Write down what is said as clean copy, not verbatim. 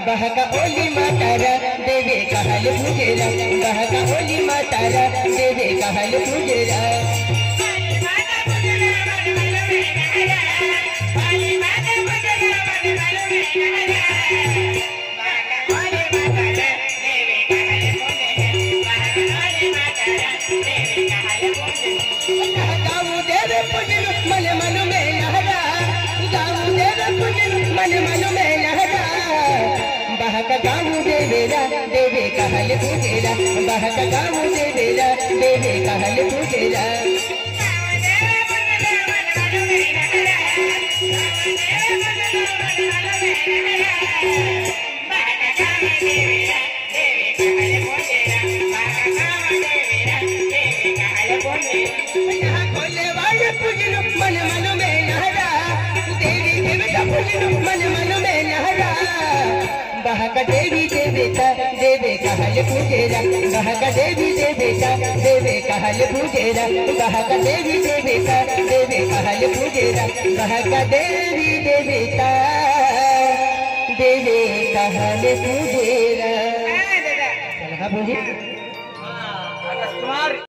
बहका ओली मातारा देवे कहल पूजेरा, बहका ओली मातारा देवे कहल पूजेरा। गाऊ देवे पूजन मन मन में लहरा गाऊ देवे पूजन मन मन में लहरा बहका गाऊ देवेरा देवे कहल पूजेरा बहका गाऊ देवेरा देवे कहल पूजेरा खोले वाले पूजन मन मन में लहरा देवी देवता पूजन मन मन में लहरा बहका देवी देवता देवे कहल पूजेरा बहका देवी देवता देवे कहल पूजेरा बहका देवी देवता देवे कहल पूजेरा बहका देवी देवता देवे कहल पूजेरा चल हाँ पूजे